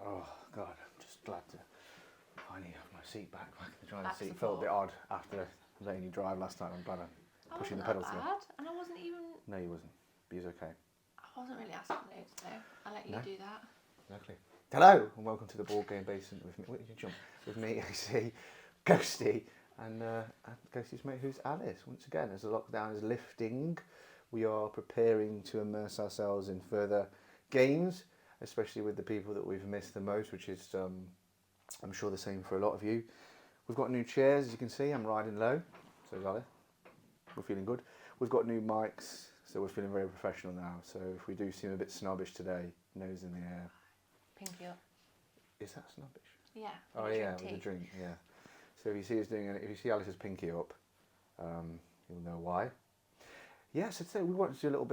Oh God, I'm just glad to finally have my seat back in the driver's Back seat. support. Felt a bit odd after letting you drive last time. I'm glad I'm pushing the pedal that through. bad, and I wasn't even. No, you wasn't. But he was okay. I wasn't really asking loads though. I let you No? do that. Exactly. Hello and welcome to the Board Game Basement with me. Where did you jump? With me, AC, Ghosty, and Ghosty's mate, who's Alice. Once again, as the lockdown is lifting, we are preparing to immerse ourselves in further games, especially with the people that we've missed the most, which is, I'm sure, the same for a lot of you. We've got new chairs, as you can see. I'm riding low, so is Alice. We're feeling good. We've got new mics, so we're feeling very professional now. So if we do seem a bit snobbish today, nose in the air. Pinky up. Is that snobbish? Yeah. Oh yeah, with a drink, yeah. So if you see us doing it, if you see Alice's pinky up, you'll know why. Yeah, so today we wanted to do a little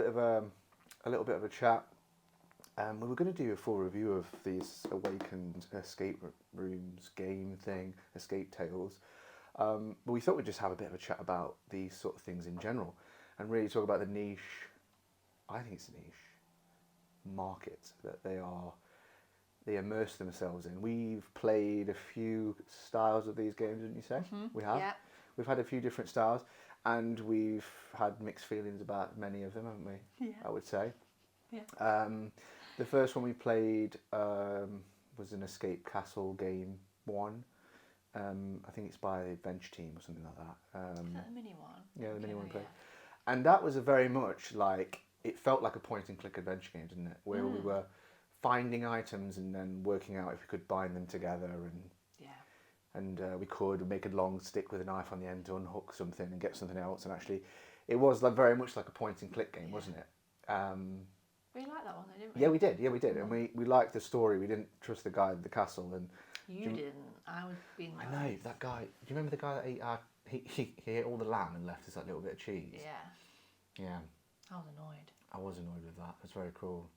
bit of a chat. We were going to do a full review of these Awakened Escape Rooms game thing, Escape Tales. But we thought we'd just have a bit of a chat about these sort of things in general, and really talk about the niche. I think it's a niche market that they immerse themselves in. We've played a few styles of these games, didn't you say? Mm-hmm. We have. Yeah. We've had a few different styles, and we've had mixed feelings about many of them, haven't we? Yeah. I would say. Yeah. The first one we played was an Escape Castle game one. I think it's by the Adventure Team or something like that. Is that the mini one? Yeah, the mini one we played. Yeah. And that was a very much like, it felt like a point and click adventure game, didn't it? Where we were finding items and then working out if we could bind them together, and we could make a long stick with a knife on the end to unhook something and get something else. And actually, it was like very much like a point and click game, wasn't it? We liked that one though, didn't we? Yeah, we did. Yeah, we did. And we liked the story. We didn't trust the guy at the castle. And You didn't. I was being. I know that guy. Do you remember the guy that he ate all the lamb and left us that little bit of cheese? Yeah. Yeah. I was annoyed. I was annoyed with that. It's very cruel.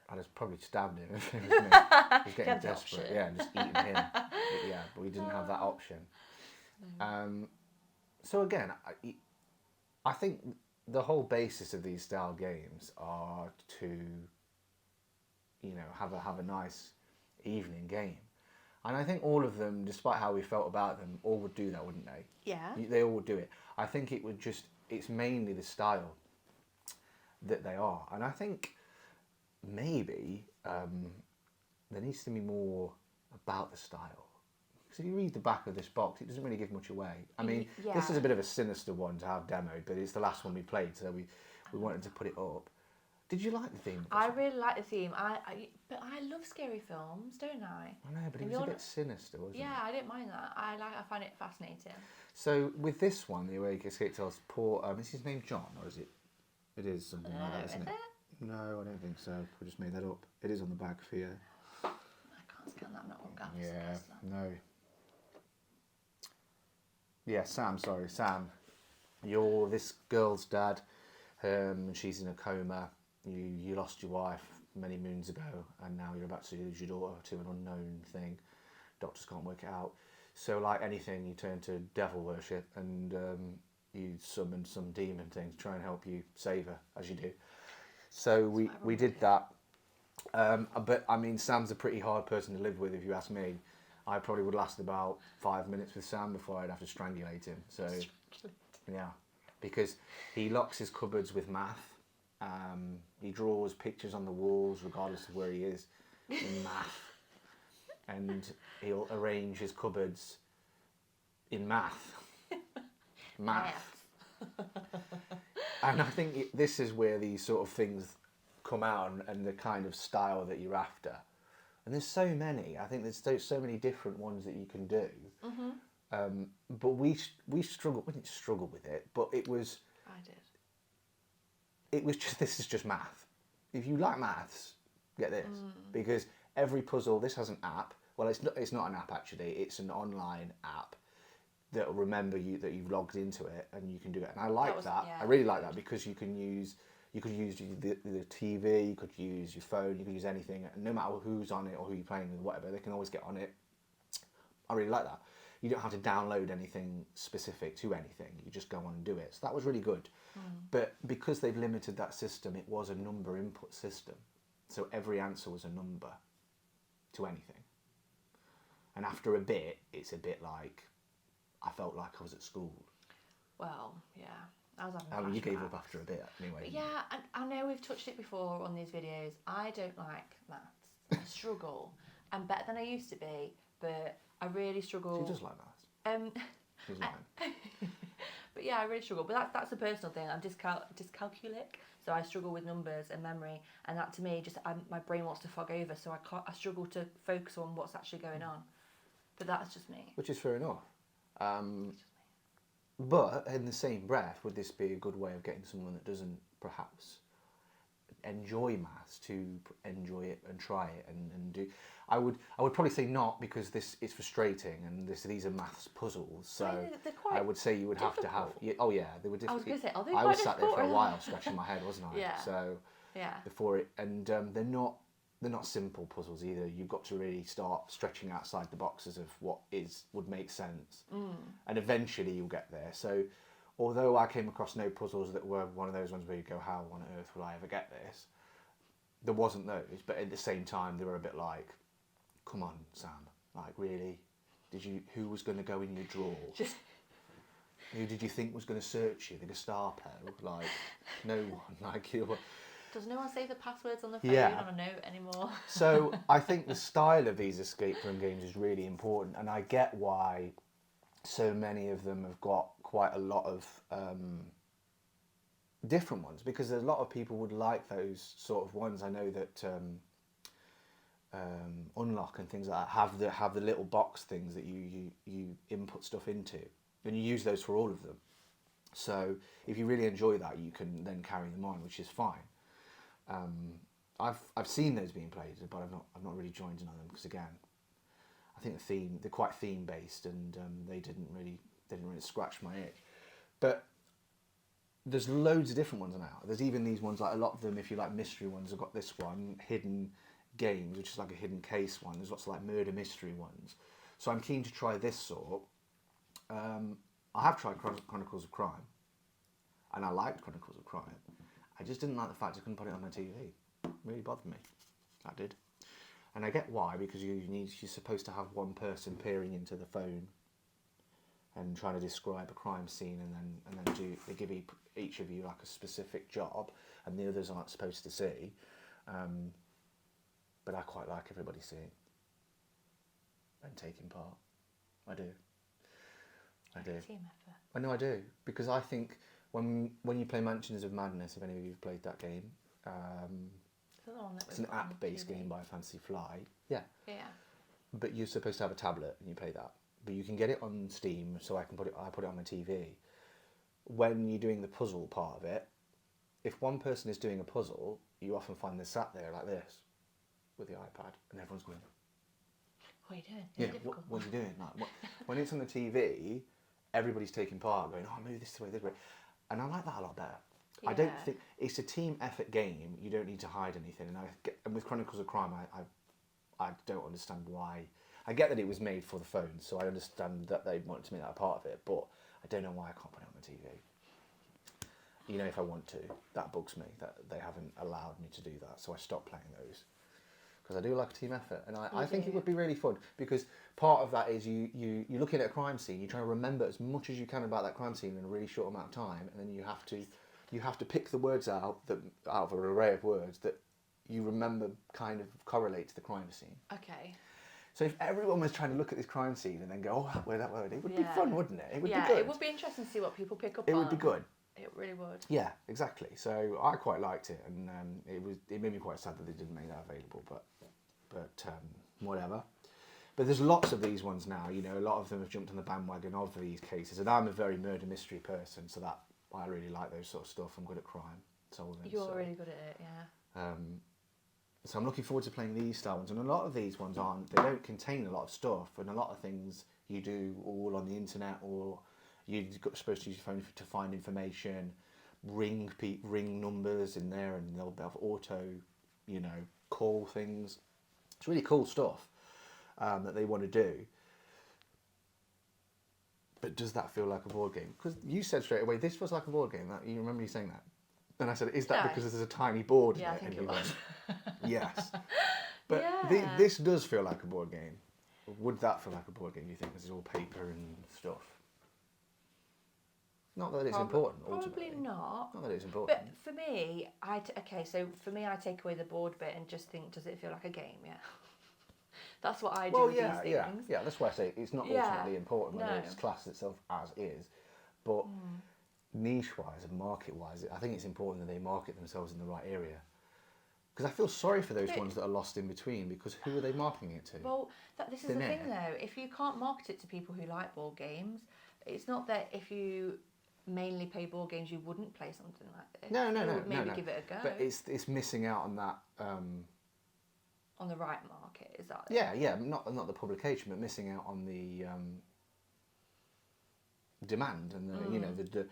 I'd have probably stabbed him if it was me. I was getting desperate. Yeah, just eating him. But we didn't have that option. So again, I think the whole basis of these style games are to, have a nice evening game. And I think all of them, despite how we felt about them, all would do that, wouldn't they? Yeah. They all would do it. I think it's mainly the style that they are. And I think maybe there needs to be more about the style. Because if you read the back of this box, it doesn't really give much away. I mean, This is a bit of a sinister one to have demoed, but it's the last one we played, so we wanted to put it up. Did you like the theme? I really like the theme. But I love scary films, don't I? I know, but it was a bit sinister, wasn't it? Yeah, I didn't mind that. I find it fascinating. So with this one, the Awake Escape Tales, is his name John, or is it? It is something like that, isn't it? No, I don't think so. We just made that up. It is on the back for you. I can't scan that. I'm not on Yeah, no. Yeah, Sam. Sorry, Sam. You're this girl's dad. She's in a coma. You lost your wife many moons ago, and now you're about to lose your daughter to an unknown thing. Doctors can't work it out. So, like anything, you turn to devil worship, and you summon some demon thing to try and help you save her, as you do. So we did that. But I mean, Sam's a pretty hard person to live with, if you ask me. I probably would last about 5 minutes with Sam before I'd have to strangulate him. So, yeah, because he locks his cupboards with math. He draws pictures on the walls, regardless of where he is, in math. And he'll arrange his cupboards in math. Math. And I think this is where these sort of things come out, and the kind of style that you're after. And there's so many. I think there's so many different ones that you can do. Mm-hmm. But we struggled. We didn't struggle with it, but it was. I did. It was just, this is just math. If you like maths, get this. Because every puzzle, this has an app. Well, it's not an app actually. It's an online app that will remember you that you've logged into it, and you can do it. And I like that. Yeah, I really like that, because you could use the TV, you could use your phone, you could use anything, and no matter who's on it or who you're playing with, whatever, they can always get on it. I really like that. You don't have to download anything specific to anything. You just go on and do it. So that was really good. But because they've limited that system, it was a number input system. So every answer was a number. to anything. And after a bit, it's a bit like I felt like I was at school. Well, yeah. I was having I mean, you gave flashbacks. up after a bit anyway. But yeah, I know we've touched it before on these videos. I don't like maths. I struggle. I'm better than I used to be, but I really struggle. She does like maths. She's lying. But yeah, I really struggle. But that's a personal thing. I'm dyscalculic, so I struggle with numbers and memory, and that to me my brain wants to fog over, so I struggle to focus on what's actually going on. But that's just me. Which is fair enough. But in the same breath, would this be a good way of getting someone that doesn't perhaps enjoy maths to enjoy it and try it and do? I would probably say not, because it's frustrating and these are maths puzzles. So they're quite I would say you would have to have. difficult. Oh yeah, they were difficult. I was going to say, are they I quite was sat there for a difficult? while scratching my head, wasn't I? Yeah. So Yeah. before it, and they're not simple puzzles either. You've got to really start stretching outside the boxes of what would make sense, and eventually you'll get there. So, although I came across no puzzles that were one of those ones where you go, "How on earth will I ever get this?" There wasn't those, but at the same time, they were a bit like, "Come on, Sam! Like, really? Who was going to go in your drawer? Who did you think was going to search you? The Gestapo? Like, no one. Like you." Does no one save the passwords on the phone Yeah. on a note anymore? So I think the style of these escape room games is really important, and I get why so many of them have got quite a lot of different ones, because a lot of people would like those sort of ones. I know that Unlock and things like that have the little box things that you input stuff into, and you use those for all of them. So if you really enjoy that, you can then carry them on, which is fine. I've seen those being played, but I've not really joined in on them, because again, I think they're quite theme based, and they didn't really scratch my itch. But there's loads of different ones now. There's even these ones, like a lot of them, if you like mystery ones, I've got this one, Hidden Games, which is like a hidden case one. There's lots of like murder mystery ones. So I'm keen to try this sort. I have tried Chronicles of Crime, and I liked Chronicles of Crime. I just didn't like the fact I couldn't put it on my TV. It really bothered me. That did. And I get why, because you're supposed to have one person peering into the phone and trying to describe a crime scene, and then they give each of you like a specific job, and the others aren't supposed to see. But I quite like everybody seeing and taking part. I do. Team effort. I know I do, because I think when you play Mansions of Madness, if any of you have played that game, it's an app-based game by Fantasy Fly. Yeah. Yeah. But you're supposed to have a tablet and you play that. But you can get it on Steam, so I put it on my TV. When you're doing the puzzle part of it, if one person is doing a puzzle, you often find them sat there like this with the iPad, and everyone's going, What are you doing? "Yeah, what's he doing?" Like, when it's on the TV, everybody's taking part, going, "Oh, move this way, this way," and I like that a lot better. I don't Yeah. think it's a team effort game. You don't need to hide anything, and with Chronicles of Crime, I don't understand why. I get that it was made for the phone, so I understand that they wanted to make that a part of it, but I don't know why I can't put it on the TV. You know, if I want to, that bugs me that they haven't allowed me to do that, so I stopped playing those. Because I do like a team effort, and I think it would be really fun, because part of that is you're looking at a crime scene, you're trying to remember as much as you can about that crime scene in a really short amount of time, and then you have to pick the words out of an array of words that you remember kind of correlate to the crime scene. Okay. So if everyone was trying to look at this crime scene and then go, "Oh, that word," it would be Yeah. fun, wouldn't it? It would Yeah, be good. it would be interesting to see what people pick up It on. would be good. It really would. Yeah, exactly. So I quite liked it, and it made me quite sad that they didn't make that available, but whatever. But there's lots of these ones now. You know, a lot of them have jumped on the bandwagon of these cases, and I'm a very murder mystery person, so that I really like those sort of stuff. I'm good at crime, You're really good at it, yeah. So I'm looking forward to playing these style ones, and a lot of these ones they don't contain a lot of stuff, and a lot of things you do all on the internet, or you're supposed to use your phone to find information, ring numbers in there, and they'll have auto, call things. It's really cool stuff that they want to do. But does that feel like a board game? Because you said straight away, this was like a board game. You remember you saying that? And I said, is that Yeah. because there's a tiny board Yeah, I in it? think And it you was. went, yes. But Yeah. this does feel like a board game. Would that feel like a board game, you think, because it's all paper and stuff? Not that it's important, ultimately. Probably not. Not that it's important. But for me, so for me, I take away the board bit and just think, does it feel like a game? Yeah. That's what I do with these things. Yeah. That's why I say it's not Yeah, ultimately important whether no. it's classed itself as is, but niche-wise and market-wise, I think it's important that they market themselves in the right area. Because I feel sorry for those ones that are lost in between. Because who are they marketing it to? Well, this is Thin the thing air. though. If you can't market it to people who like board games, it's not that if you mainly play board games, you wouldn't play something like this. No, You would maybe no. give it a go. But it's missing out on that. On the right market, is that? Yeah. Not the publication, but missing out on the demand and the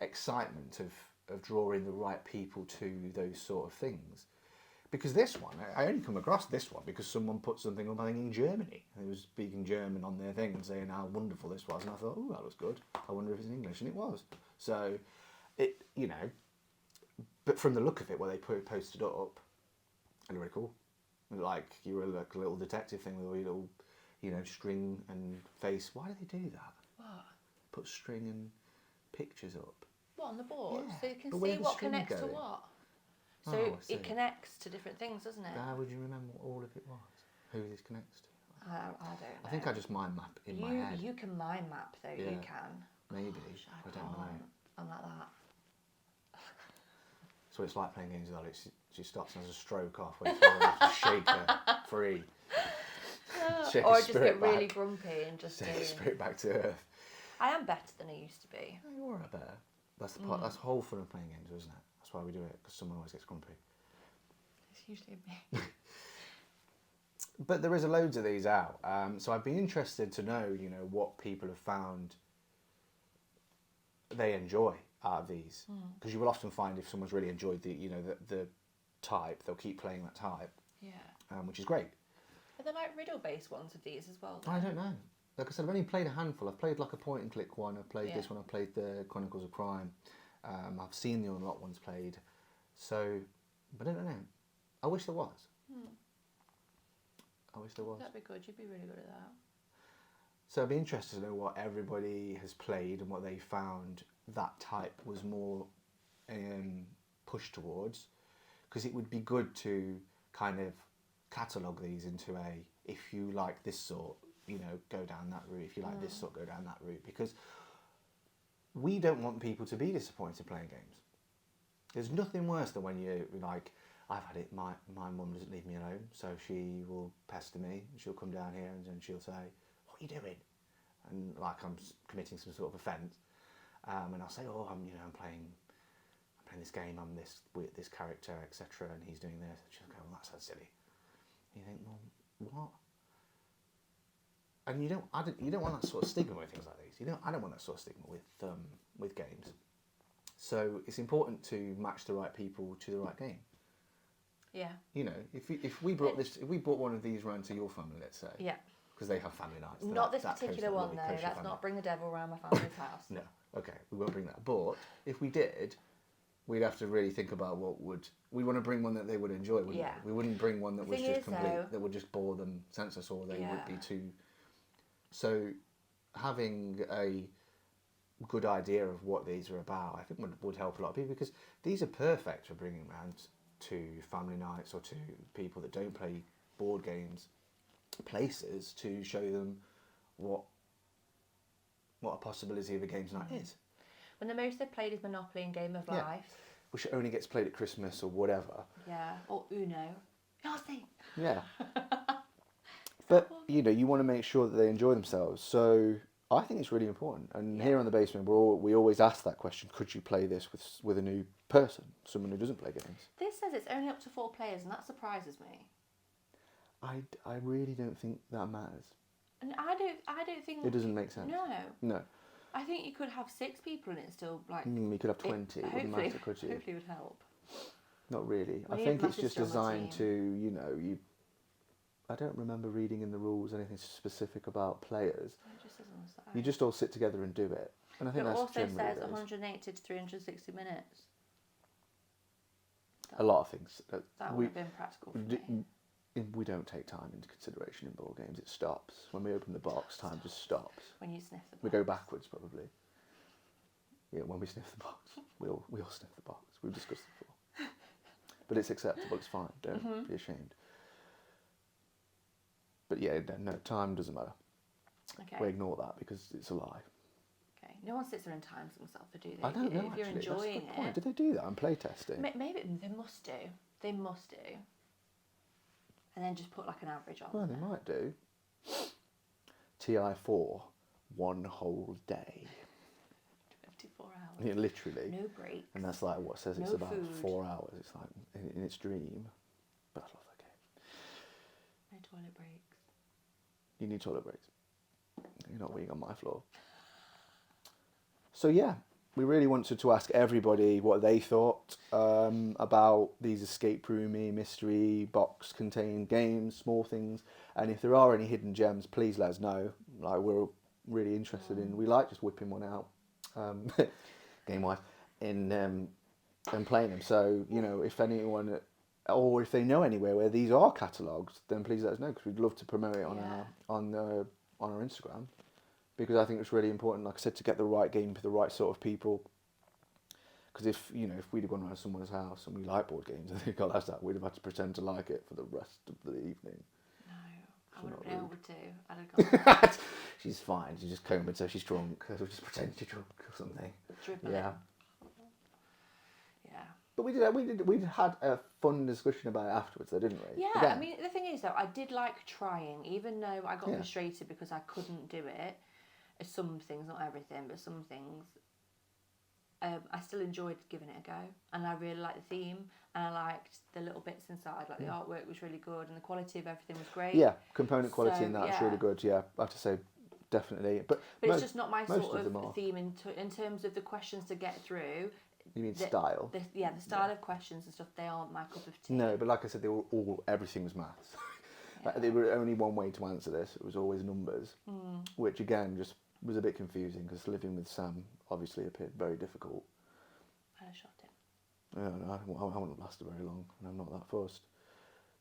excitement of drawing the right people to those sort of things. Because this one, I only come across this one because someone put something up, I think, in Germany. It was speaking German on their thing, saying how wonderful this was, and I thought, oh, that was good. I wonder if it's in English, and it was. So, but from the look of it, where they posted up, and really cool. Like you were like a little detective thing with all your little, string and face. Why do they do that? What? Put string and pictures up. What, on the board? Yeah, So you can but where see the what string connects to going? what. Oh, So I see. it connects to different things, doesn't it? How would you remember what all of it was? Who this connects to? I don't know. I think I just mind map in my head. You can mind map though. Yeah. You can. Maybe. Gosh, I don't know. can't. I'm like that. So it's like playing games with Alex. She stops and has a stroke off when you have to shake her free. Shake Or her I just spirit get really back. grumpy and just Shake her do. spirit back to earth. I am better than I used to be. No, you are a better. That's the part. That's the whole fun of playing games, isn't it? That's why we do it, because someone always gets grumpy. It's usually me. But there is loads of these out, so I'd be interested to know, what people have found they enjoy out of these, because you will often find if someone's really enjoyed the type, they'll keep playing that type, Yeah. which is great. Are there like riddle-based ones of these as well? I don't know. Like I said, I've only played a handful. I've played like a point-and-click one. I've played Yeah. this one. I've played the Chronicles of Crime. I've seen the Unlock ones played. So, but I don't know. I wish there was. I wish there was. That'd be good. You'd be really good at that. So I'd be interested to know what everybody has played and what they found that type was more pushed towards. Because it would be good to kind of catalogue these into if you like this sort, go down that route. If you like this sort, go down that route. Because we don't want people to be disappointed playing games. There's nothing worse than when you like, I've had it, my mum doesn't leave me alone, so she will pester me. She'll come down here and then she'll say, what are you doing? And like I'm committing some sort of offence. And I'll say, oh, I'm playing this game, I'm this character, etc. And he's doing this. And she'll go, well, that sounds silly. And you think, well, what? And you don't want that sort of stigma with things like these. I don't want that sort of stigma with games. So it's important to match the right people to the right game. Yeah. If we brought one of these round to your family, let's say. Yeah. Because they have family nights. Not this particular one though. Let's not bring the devil around my family's house. No. Okay, we won't bring that. But if we did, we'd have to really think about we want to bring one that they would enjoy, wouldn't Yeah. we? We wouldn't bring one that was thing just is, complete, though- that would just bore them senseless, or they would Yeah. be too. So, having a good idea of what these are about, I think would help a lot of people, because these are perfect for bringing around to family nights or to people that don't play board games places, to show them what a possibility of a games night is, When the most they've played is Monopoly and Game of Yeah. Life. which only gets played at Christmas or whatever. Yeah. Or Uno. Nothing. Yeah. But, you want to make sure that they enjoy themselves. So I think it's really important. And Yeah. here on the basement, we always ask that question, could you play this with a new person, someone who doesn't play games? This says it's only up to 4 players, and that surprises me. I really don't think that matters. And I don't think It doesn't make sense. No. I think you could have 6 people and it's still like. You could have 20. It wouldn't matter, could you? Hopefully, it would help. Not really. We I need think it's massive just still on the designed to, I don't remember reading in the rules anything specific about players. It just doesn't say. You just all sit together and do it. And I think It that's also generally says what it is. 180 to 360 minutes. A lot of things. That we, would have been practical for me. we don't take time into consideration in board games. It stops when we open the box. Time just stops. When you sniff the box. We go backwards probably. Yeah, when we sniff the box, we all sniff the box. We've discussed it before, but it's acceptable. It's fine. Don't be ashamed. But yeah, no, time doesn't matter. Okay. We ignore that because it's a lie. Okay. No one sits there and times themselves, do they? I don't know. If you're Actually, enjoying that's the point. it, Did they do that on playtesting? maybe they must do. They must do. And then just put like an average on. Well, they might do. TI4, 1 whole day. 24 hours. Yeah, literally. No break. And that's like what says it's No about food. 4 hours. It's like in its dream. But I love that game. No toilet breaks. You need toilet breaks. You're not being on my floor. So yeah, we really wanted to ask everybody what they thought about these escape roomy, mystery box contained games, small things. And if there are any hidden gems, please let us know. Like we're really interested in. We like just whipping one out, game wise, and playing them. So you know, if anyone or if they know anywhere where these are catalogued, then please let us know because we'd love to promote it on our Instagram. Because I think it's really important, like I said, to get the right game for the right sort of people. Because if we'd have gone around someone's house and we like board games, I think I'll ask that, we'd have had to pretend to like it for the rest of the evening. No, I So wouldn't not be able rude. to. I'd have gone She's fine. She's just comatose. She's drunk. She'll just pretend she's drunk or something. dribbling. Yeah. Yeah. But we had a fun discussion about it afterwards, though, didn't we? Yeah, Again, I mean, the thing is, though, I did like trying, even though I got Yeah. frustrated because I couldn't do it. Some things, not everything, but some things. I still enjoyed giving it a go, and I really liked the theme, and I liked the little bits inside. Like the artwork was really good, and the quality of everything was great. yeah, component quality So, in that's yeah. really good. Yeah, I have to say, definitely. But It's just not my most sort of them are. of theme in terms of the questions to get through. You mean the- style? The style of questions and stuff, they aren't my cup of tea. No, but like I said, they were all everything was maths. Like, Yeah. there were only one way to answer this. It was always numbers, Hmm. which again just was a bit confusing because living with Sam obviously appeared very difficult. I shot it. I haven't lasted very long, and I'm not that fussed.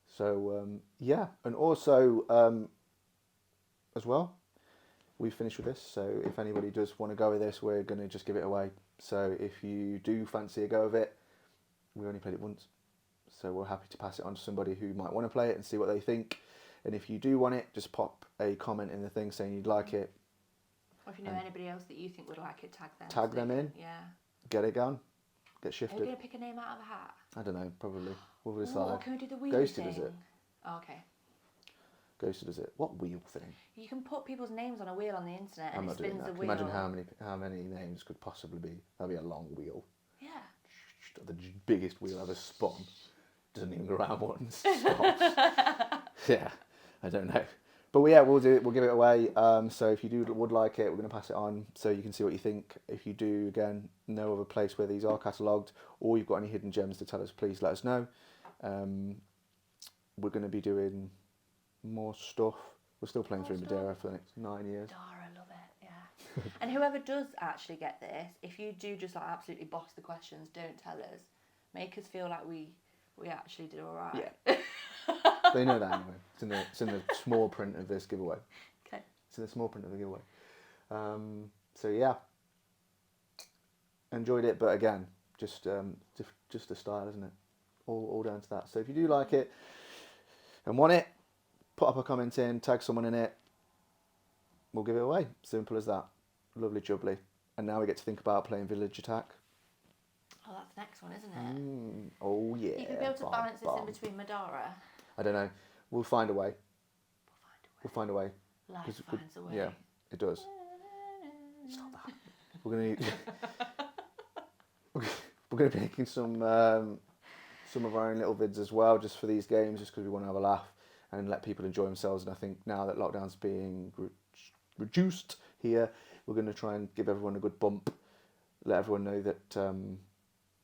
So yeah, and also as well, we finished with this. So if anybody does want to go with this, we're going to just give it away. So if you do fancy a go of it, we only played it once, so we're happy to pass it on to somebody who might want to play it and see what they think. And if you do want it, just pop a comment in the thing saying you'd like it. Or if you know anybody else that you think would like it, tag them. Tag so them they in. can- Yeah. Get it going. Get Are we shifted. going to pick a name out of a hat? I don't know, probably. We'll Or decide. can we do the wheel Ghosted, thing? is it? Oh, okay. Ghosted, is it? What wheel thing? You can put people's names on a wheel on the internet I'm and it not doing spins that. the Can you wheel. imagine how many names could possibly be? That'd be a long wheel. Yeah. The biggest wheel ever spun. Doesn't even go around once. Yeah, I don't know. But yeah, we'll do it. We'll give it away. So if you would like it, we're going to pass it on so you can see what you think. If you do, again, know of a place where these are catalogued, or you've got any hidden gems to tell us, please let us know. We're going to be doing more stuff. We're still playing More through stuff. Madeira for the next 9 years. Dara, love it. Yeah. And whoever does actually get this, if you do just like absolutely boss the questions, don't tell us. Make us feel like we actually did all right. Yeah. They know that anyway. It's in the small print of this giveaway. Okay. It's in the small print of the giveaway. So yeah, enjoyed it, but again, just a style, isn't it? All down to that. So if you do like it and want it, put up a comment in, tag someone in it. We'll give it away. Simple as that. Lovely jubbly. And now we get to think about playing Village Attack. Oh, that's the next one, isn't it? Oh yeah. You can be able to Bum, balance this bum. in between Madara. I don't know. We'll find a way. We'll find a way. We'll find a way. Life 'Cause finds a way. Yeah, it does. Stop that. We're gonna be making some of our own little vids as well, just for these games, just because we want to have a laugh and let people enjoy themselves. And I think now that lockdown's being reduced here, we're going to try and give everyone a good bump, let everyone know that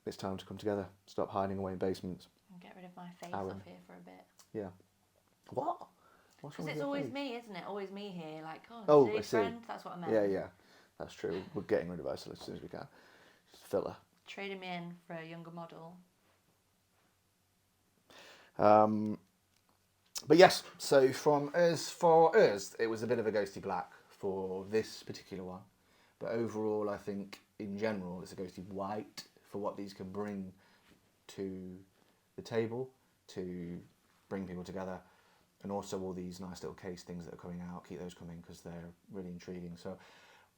it's time to come together, stop hiding away in basements. And get rid of my face Aaron. off here for a bit. Yeah. What? What's Because wrong with it's your always face? me, isn't it? Always me here. Like, Oh, I today's see. friend. That's what I meant. Yeah, yeah, that's true. We're getting rid of Ursula as soon as we can. Just filler. Trading me in for a younger model. But yes, so for us, it was a bit of a ghosty black for this particular one. But overall, I think in general, it's a ghosty white for what these can bring to the table, to bring people together, and also all these nice little case things that are coming out. Keep those coming because they're really intriguing. So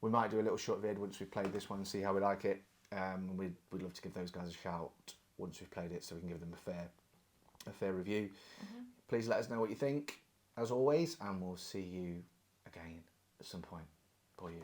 we might do a little short vid once we've played this one and see how we like it. We'd love to give those guys a shout once we've played it, so we can give them a fair review. Please let us know what you think, as always, and we'll see you again at some point. Bye you.